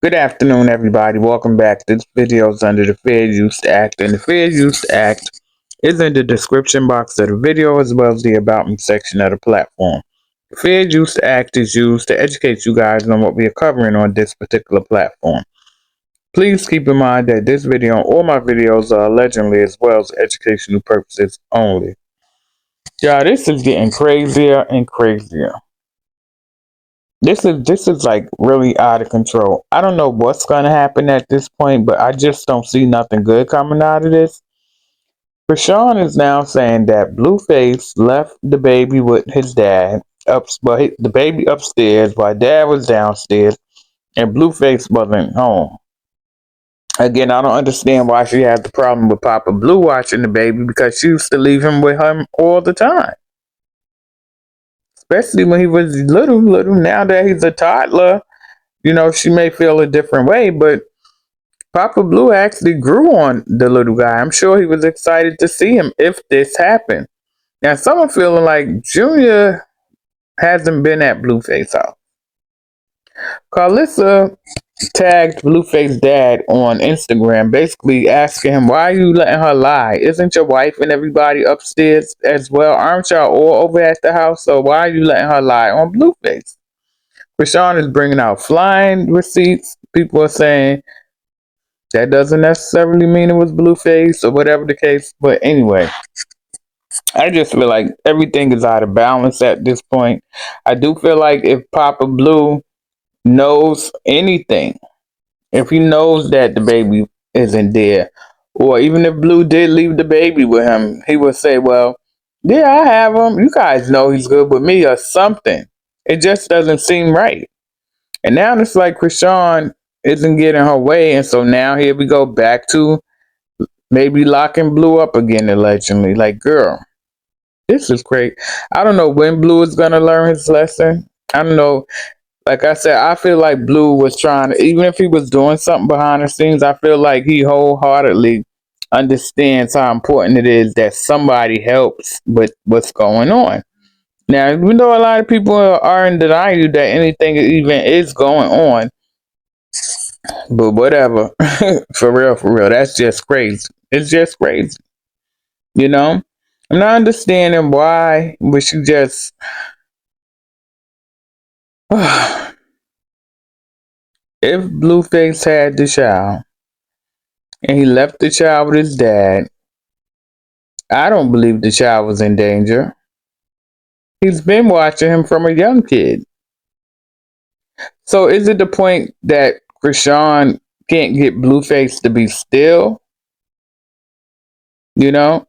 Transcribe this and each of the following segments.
Good afternoon, everybody. Welcome back. This video is under the Fair Use Act, and the Fair Use Act is in the description box of the video as well as the About Me section of the platform. The Fair Use Act is used to educate you guys on what we are covering on this particular platform. Please keep in mind that this video and all my videos are allegedly as well as educational purposes only. Y'all, this is getting crazier and crazier. This is like really out of control. I don't know what's gonna happen at this point, but I just don't see nothing good coming out of this. Chrisean is now saying that Blueface left the baby with his dad the baby upstairs while dad was downstairs, and Blueface wasn't home. Again, I don't understand why she has the problem with Papa Blue watching the baby because she used to leave him with him all the time, especially when he was little. Now that he's a toddler, she may feel a different way, but Papa Blue actually grew on the little guy. I'm sure he was excited to see him if this happened. Now, someone feeling like Junior hasn't been at Blueface house. Karlissa tagged Blueface dad on Instagram, basically asking him, why are you letting her lie? Isn't your wife and everybody upstairs as well? Aren't y'all all over at the house? So why are you letting her lie on Blueface? Chrisean is bringing out flying receipts. People are saying that doesn't necessarily mean it was Blueface or whatever the case. But anyway, I just feel like everything is out of balance at this point. I do feel like if Papa Blue knows anything, if he knows that the baby isn't there, or even if Blue did leave the baby with him, he would say, well, yeah, I have him. You guys know he's good with me or something. It just doesn't seem right. And now it's like Chrisean isn't getting her way. And so now here we go back to maybe locking Blue up again, allegedly. Like, girl, this is crazy. I don't know when Blue is going to learn his lesson. I don't know. Like I said, I feel like Blue was trying to, even if he was doing something behind the scenes, I feel like he wholeheartedly understands how important it is that somebody helps with what's going on. Now, even though a lot of people are in denial that anything even is going on, but whatever, for real, that's just crazy. It's just crazy, you know? I'm not understanding why, but she just. If Blueface had the child and he left the child with his dad, I don't believe the child was in danger. He's been watching him from a young kid. So is it the point that Chrisean can't get Blueface to be still? You know?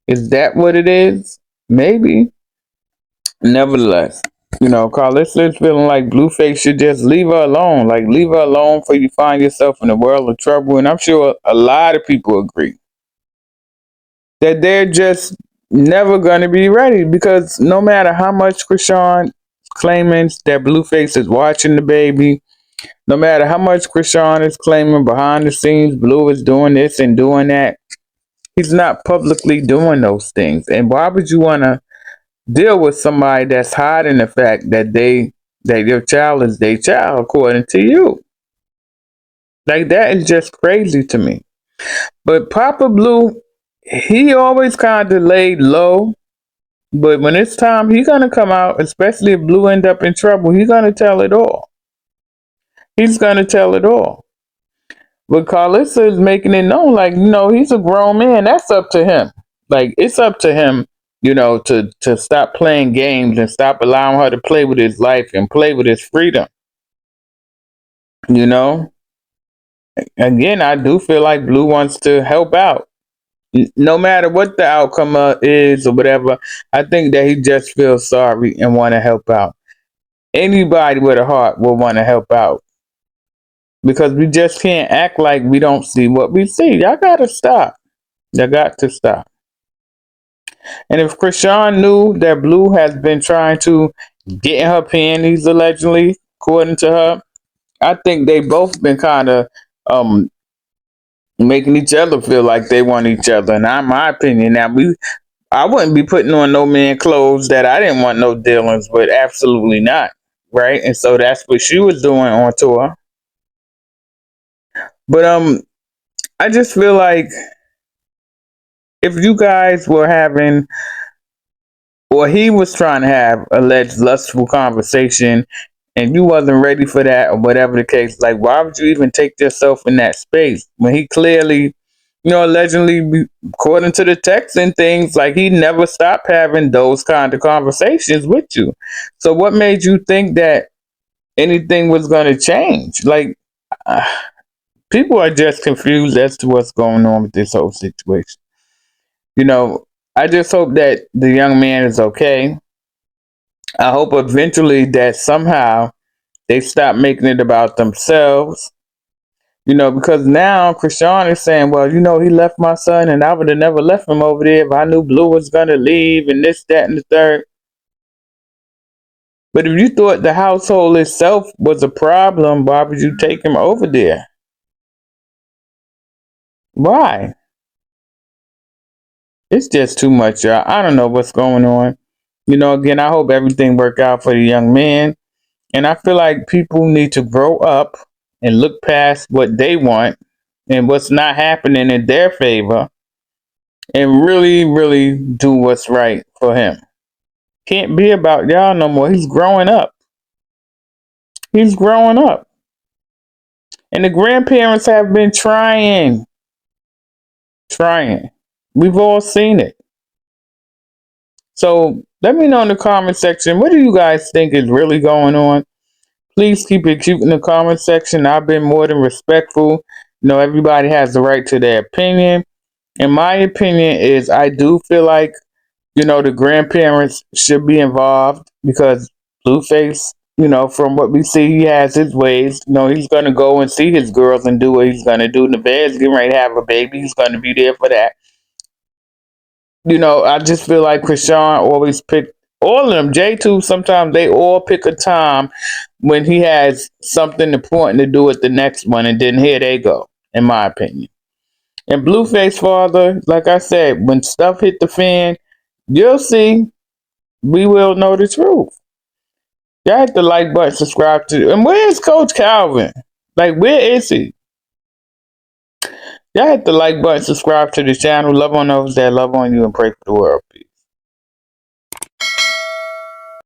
Is that what it is? Maybe. Nevertheless, Karlissa is feeling like Blueface should just leave her alone. Like, leave her alone before you find yourself in a world of trouble. And I'm sure a lot of people agree that they're just never going to be ready because no matter how much Chrisean claiming that Blueface is watching the baby, no matter how much Chrisean is claiming behind the scenes Blue is doing this and doing that, he's not publicly doing those things. And why would you want to deal with somebody that's hiding the fact that your child is their child according to you? Like, that is just crazy to me. But Papa Blue, he always kind of laid low. But when it's time, he's gonna come out, especially if Blue end up in trouble. He's gonna tell it all. He's gonna tell it all. But Karlissa is making it known, like, he's a grown man. That's up to him. Like, it's up to him, to stop playing games and stop allowing her to play with his life and play with his freedom. You know? Again, I do feel like Blue wants to help out. No matter what the outcome is or whatever, I think that he just feels sorry and want to help out. Anybody with a heart will want to help out because we just can't act like we don't see what we see. Y'all gotta stop. Y'all got to stop. And if Chrisean knew that Blue has been trying to get in her panties, allegedly, according to her, I think they both been kind of making each other feel like they want each other. And in my opinion, I wouldn't be putting on no man clothes that I didn't want no dealings with. Absolutely not. Right? And so that's what she was doing on tour. But I just feel like if you guys were having, or he was trying to have, alleged lustful conversation, and you wasn't ready for that, or whatever the case, like why would you even take yourself in that space when he clearly, allegedly, according to the text and things, like he never stopped having those kind of conversations with you. So what made you think that anything was going to change? Like, uh, people are just confused as to what's going on with this whole situation. You know, I just hope that the young man is okay. I hope eventually that somehow they stop making it about themselves. Because now Chrisean is saying, well, he left my son and I would have never left him over there if I knew Blue was going to leave and this, that, and the third. But if you thought the household itself was a problem, why would you take him over there? Why? It's just too much, y'all. I don't know what's going on. Again, I hope everything work out for the young man. And I feel like people need to grow up and look past what they want and what's not happening in their favor and really, really do what's right for him. Can't be about y'all no more. He's growing up. He's growing up. And the grandparents have been trying. Trying. We've all seen it. So let me know in the comment section, what do you guys think is really going on? Please keep it cute in the comment section. I've been more than respectful. Everybody has the right to their opinion. And my opinion is I do feel like, the grandparents should be involved because Blueface, from what we see, he has his ways. He's going to go and see his girls and do what he's going to do. The bed's getting ready to have a baby. He's going to be there for that. I just feel like Chrisean always pick all of them. J2, sometimes they all pick a time when he has something important to do at the next one, and then here they go, in my opinion. And Blueface father, like I said, when stuff hit the fan, you'll see. We will know the truth. Y'all hit the like button, subscribe to. And where's Coach Calvin? Like, where is he? Y'all hit the like button, subscribe to the channel. Love on those that love on you, and pray for the world. Peace.